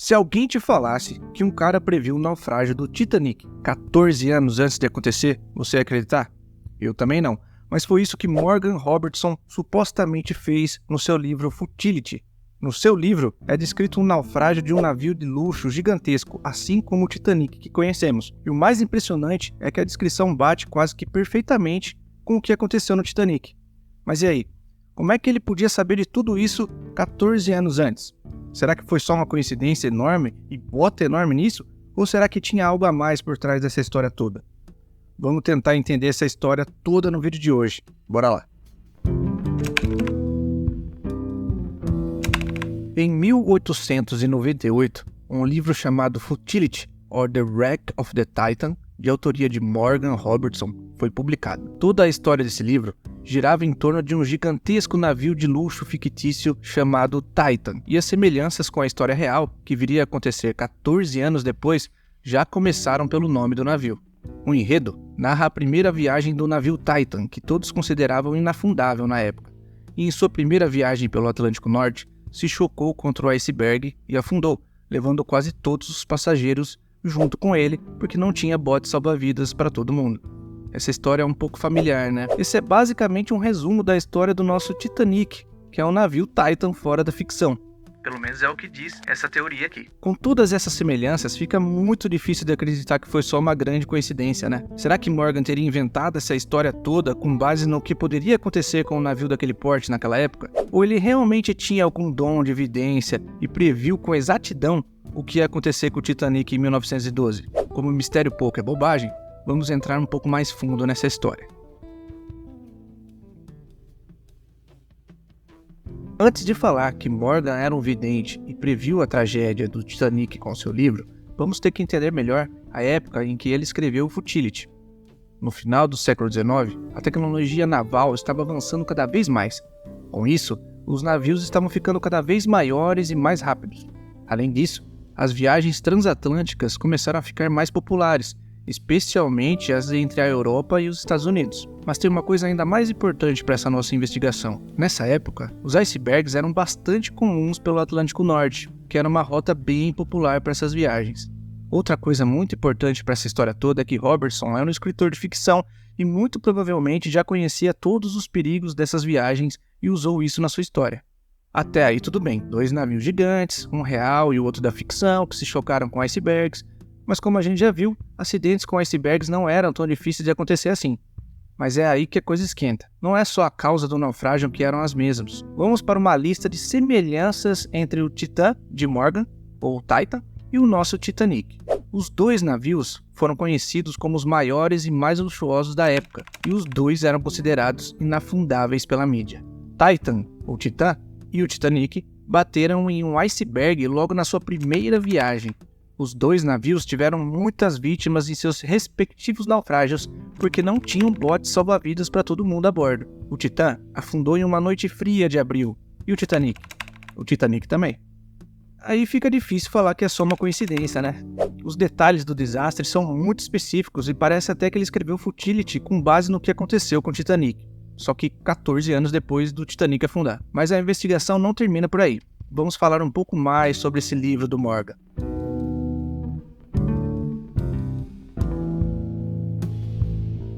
Se alguém te falasse que um cara previu o naufrágio do Titanic 14 anos antes de acontecer, você ia acreditar? Eu também não, mas foi isso que Morgan Robertson supostamente fez no seu livro Futility. No seu livro é descrito um naufrágio de um navio de luxo gigantesco, assim como o Titanic que conhecemos. E o mais impressionante é que a descrição bate quase que perfeitamente com o que aconteceu no Titanic. Mas e aí? Como é que ele podia saber de tudo isso 14 anos antes? Será que foi só uma coincidência enorme e bota enorme nisso? Ou será que tinha algo a mais por trás dessa história toda? Vamos tentar entender essa história toda no vídeo de hoje. Bora lá! Em 1898, um livro chamado Futility, or The Wreck of the Titan, de autoria de Morgan Robertson, foi publicado. Toda a história desse livro girava em torno de um gigantesco navio de luxo fictício chamado Titan, e as semelhanças com a história real, que viria a acontecer 14 anos depois, já começaram pelo nome do navio. O enredo narra a primeira viagem do navio Titan, que todos consideravam inafundável na época, e em sua primeira viagem pelo Atlântico Norte, se chocou contra o iceberg e afundou, levando quase todos os passageiros junto com ele, porque não tinha bote salva-vidas para todo mundo. Essa história é um pouco familiar, né? Esse é basicamente um resumo da história do nosso Titanic, que é um navio Titan fora da ficção. Pelo menos é o que diz essa teoria aqui. Com todas essas semelhanças, fica muito difícil de acreditar que foi só uma grande coincidência, né? Será que Morgan teria inventado essa história toda com base no que poderia acontecer com um navio daquele porte naquela época? Ou ele realmente tinha algum dom de evidência e previu com exatidão o que ia acontecer com o Titanic em 1912? Como o mistério pouco é bobagem, vamos entrar um pouco mais fundo nessa história. Antes de falar que Morgan era um vidente e previu a tragédia do Titanic com seu livro, vamos ter que entender melhor a época em que ele escreveu o Futility. No final do século XIX, a tecnologia naval estava avançando cada vez mais. Com isso, os navios estavam ficando cada vez maiores e mais rápidos. Além disso, as viagens transatlânticas começaram a ficar mais populares, especialmente as entre a Europa e os Estados Unidos. Mas tem uma coisa ainda mais importante para essa nossa investigação. Nessa época, os icebergs eram bastante comuns pelo Atlântico Norte, que era uma rota bem popular para essas viagens. Outra coisa muito importante para essa história toda é que Robertson era um escritor de ficção e muito provavelmente já conhecia todos os perigos dessas viagens e usou isso na sua história. Até aí tudo bem, 2 navios gigantes, um real e o outro da ficção, que se chocaram com icebergs, mas como a gente já viu, acidentes com icebergs não eram tão difíceis de acontecer assim. Mas é aí que a coisa esquenta. Não é só a causa do naufrágio que eram as mesmas. Vamos para uma lista de semelhanças entre o Titã de Morgan, ou Titan, e o nosso Titanic. Os 2 navios foram conhecidos como os maiores e mais luxuosos da época, e os 2 eram considerados inafundáveis pela mídia. Titan, ou Titã, e o Titanic bateram em um iceberg logo na sua primeira viagem. Os 2 navios tiveram muitas vítimas em seus respectivos naufrágios porque não tinham botes salva-vidas para todo mundo a bordo. O Titã afundou em uma noite fria de abril. E o Titanic? O Titanic também. Aí fica difícil falar que é só uma coincidência, né? Os detalhes do desastre são muito específicos e parece até que ele escreveu Futility com base no que aconteceu com o Titanic. Só que 14 anos depois do Titanic afundar. Mas a investigação não termina por aí. Vamos falar um pouco mais sobre esse livro do Morgan.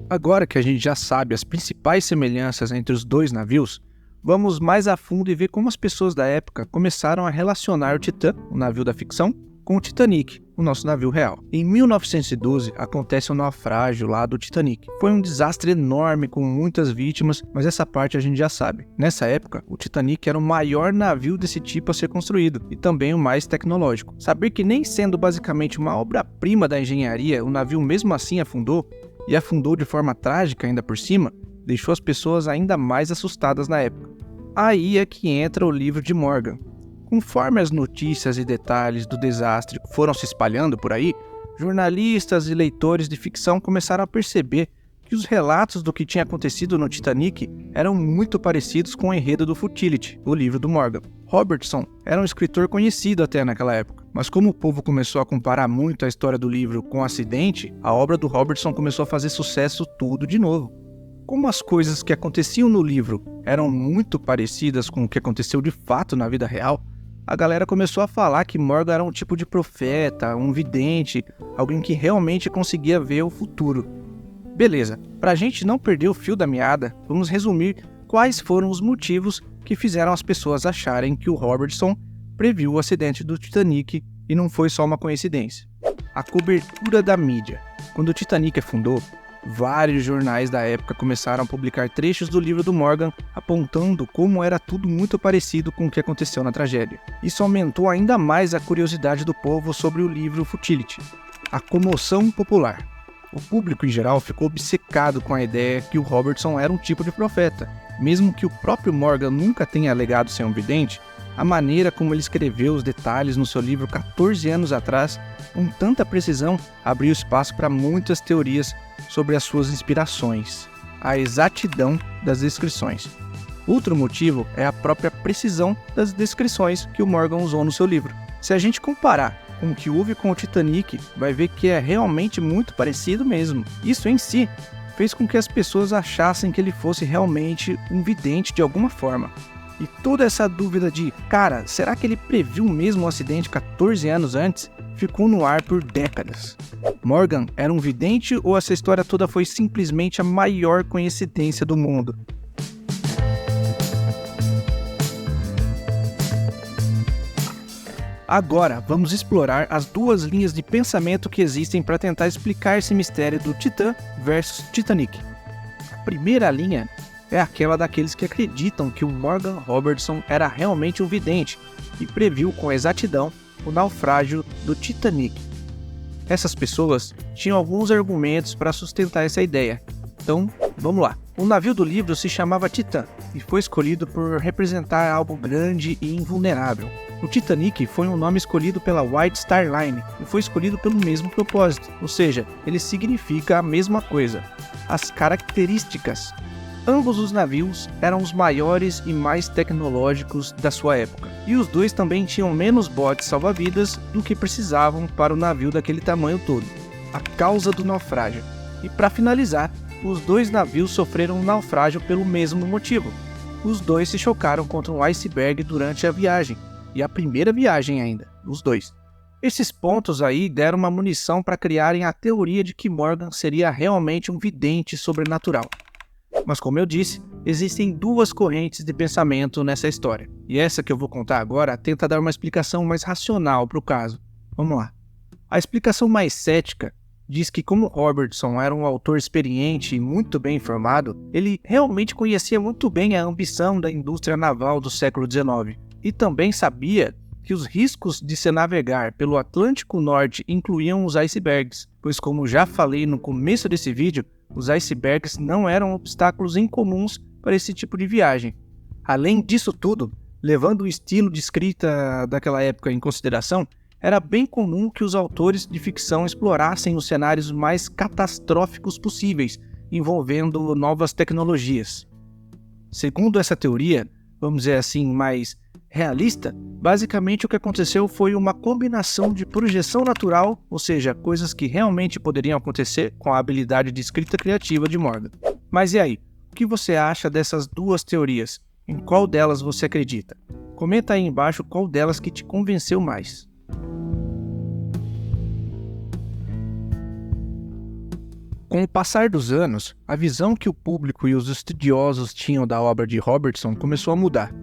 Agora que a gente já sabe as principais semelhanças entre os 2 navios, vamos mais a fundo e ver como as pessoas da época começaram a relacionar o Titã, o navio da ficção, com o Titanic, o nosso navio real. Em 1912, acontece um naufrágio lá do Titanic. Foi um desastre enorme com muitas vítimas, mas essa parte a gente já sabe. Nessa época, o Titanic era o maior navio desse tipo a ser construído e também o mais tecnológico. Saber que nem sendo basicamente uma obra-prima da engenharia, o navio mesmo assim afundou, e afundou de forma trágica ainda por cima, deixou as pessoas ainda mais assustadas na época. Aí é que entra o livro de Morgan. Conforme as notícias e detalhes do desastre foram se espalhando por aí, jornalistas e leitores de ficção começaram a perceber que os relatos do que tinha acontecido no Titanic eram muito parecidos com o enredo do Futility, o livro do Morgan. Robertson era um escritor conhecido até naquela época, mas como o povo começou a comparar muito a história do livro com o acidente, a obra do Robertson começou a fazer sucesso tudo de novo. Como as coisas que aconteciam no livro eram muito parecidas com o que aconteceu de fato na vida real, a galera começou a falar que Morgan era um tipo de profeta, um vidente, alguém que realmente conseguia ver o futuro. Beleza, pra gente não perder o fio da meada, vamos resumir quais foram os motivos que fizeram as pessoas acharem que o Robertson previu o acidente do Titanic e não foi só uma coincidência. A cobertura da mídia. Quando o Titanic afundou, vários jornais da época começaram a publicar trechos do livro do Morgan, apontando como era tudo muito parecido com o que aconteceu na tragédia. Isso aumentou ainda mais a curiosidade do povo sobre o livro Futility. A comoção popular. O público em geral ficou obcecado com a ideia que o Robertson era um tipo de profeta. Mesmo que o próprio Morgan nunca tenha alegado ser um vidente, a maneira como ele escreveu os detalhes no seu livro 14 anos atrás, com tanta precisão, abriu espaço para muitas teorias sobre as suas inspirações, a exatidão das descrições. Outro motivo é a própria precisão das descrições que o Morgan usou no seu livro. Se a gente comparar com o que houve com o Titanic, vai ver que é realmente muito parecido mesmo. Isso em si fez com que as pessoas achassem que ele fosse realmente um vidente de alguma forma. E toda essa dúvida de, cara, será que ele previu mesmo o acidente 14 anos antes? Ficou no ar por décadas. Morgan era um vidente ou essa história toda foi simplesmente a maior coincidência do mundo? Agora, vamos explorar as duas linhas de pensamento que existem para tentar explicar esse mistério do Titã versus Titanic. A primeira linha é aquela daqueles que acreditam que o Morgan Robertson era realmente um vidente e previu com exatidão o naufrágio do Titanic. Essas pessoas tinham alguns argumentos para sustentar essa ideia. Então, vamos lá. O navio do livro se chamava Titã e foi escolhido por representar algo grande e invulnerável. O Titanic foi um nome escolhido pela White Star Line e foi escolhido pelo mesmo propósito, ou seja, ele significa a mesma coisa. As características. Ambos os navios eram os maiores e mais tecnológicos da sua época, e os dois também tinham menos botes salva-vidas do que precisavam para o navio daquele tamanho todo. A causa do naufrágio. E para finalizar, os dois navios sofreram um naufrágio pelo mesmo motivo. Os dois se chocaram contra um iceberg durante a viagem, e a primeira viagem ainda, os dois. Esses pontos aí deram uma munição para criarem a teoria de que Morgan seria realmente um vidente sobrenatural. Mas como eu disse, existem duas correntes de pensamento nessa história. E essa que eu vou contar agora tenta dar uma explicação mais racional para o caso. Vamos lá. A explicação mais cética diz que como Robertson era um autor experiente e muito bem informado, ele realmente conhecia muito bem a ambição da indústria naval do século XIX. E também sabia que os riscos de se navegar pelo Atlântico Norte incluíam os icebergs, pois como já falei no começo desse vídeo, os icebergs não eram obstáculos incomuns para esse tipo de viagem. Além disso tudo, levando o estilo de escrita daquela época em consideração, era bem comum que os autores de ficção explorassem os cenários mais catastróficos possíveis, envolvendo novas tecnologias. Segundo essa teoria, vamos dizer assim, mais realista, basicamente o que aconteceu foi uma combinação de projeção natural, ou seja, coisas que realmente poderiam acontecer com a habilidade de escrita criativa de Morgan. Mas e aí? O que você acha dessas duas teorias? Em qual delas você acredita? Comenta aí embaixo qual delas que te convenceu mais. Com o passar dos anos, a visão que o público e os estudiosos tinham da obra de Robertson começou a mudar.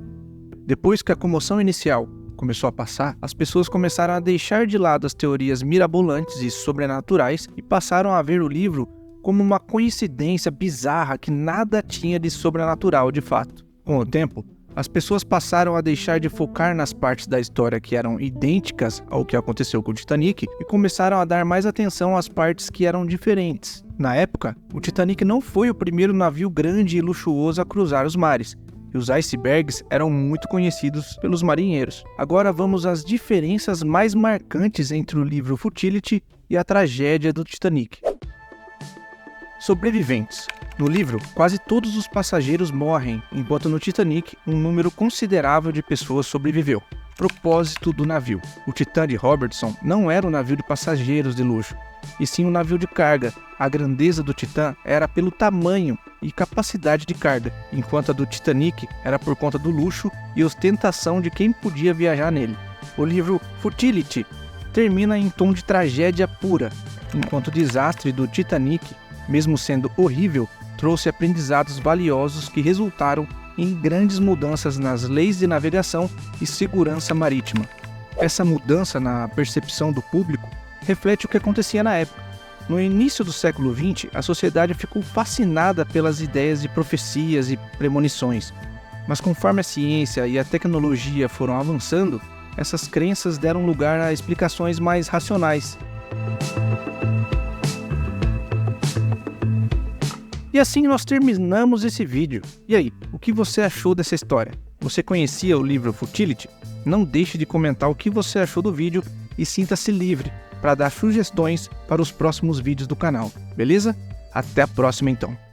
Depois que a comoção inicial começou a passar, as pessoas começaram a deixar de lado as teorias mirabolantes e sobrenaturais e passaram a ver o livro como uma coincidência bizarra que nada tinha de sobrenatural de fato. Com o tempo, as pessoas passaram a deixar de focar nas partes da história que eram idênticas ao que aconteceu com o Titanic e começaram a dar mais atenção às partes que eram diferentes. Na época, o Titanic não foi o primeiro navio grande e luxuoso a cruzar os mares, e os icebergs eram muito conhecidos pelos marinheiros. Agora vamos às diferenças mais marcantes entre o livro Futility e a tragédia do Titanic. Sobreviventes. No livro, quase todos os passageiros morrem, enquanto no Titanic, um número considerável de pessoas sobreviveu. Propósito do navio. O Titã de Robertson não era um navio de passageiros de luxo, e sim um navio de carga. A grandeza do Titã era pelo tamanho e capacidade de carga, enquanto a do Titanic era por conta do luxo e ostentação de quem podia viajar nele. O livro Futility termina em tom de tragédia pura, enquanto o desastre do Titanic, mesmo sendo horrível, trouxe aprendizados valiosos que resultaram em grandes mudanças nas leis de navegação e segurança marítima. Essa mudança na percepção do público reflete o que acontecia na época. No início do século XX, a sociedade ficou fascinada pelas ideias de profecias e premonições, mas conforme a ciência e a tecnologia foram avançando, essas crenças deram lugar a explicações mais racionais. E assim nós terminamos esse vídeo. E aí, o que você achou dessa história? Você conhecia o livro Futility? Não deixe de comentar o que você achou do vídeo e sinta-se livre para dar sugestões para os próximos vídeos do canal, beleza? Até a próxima então!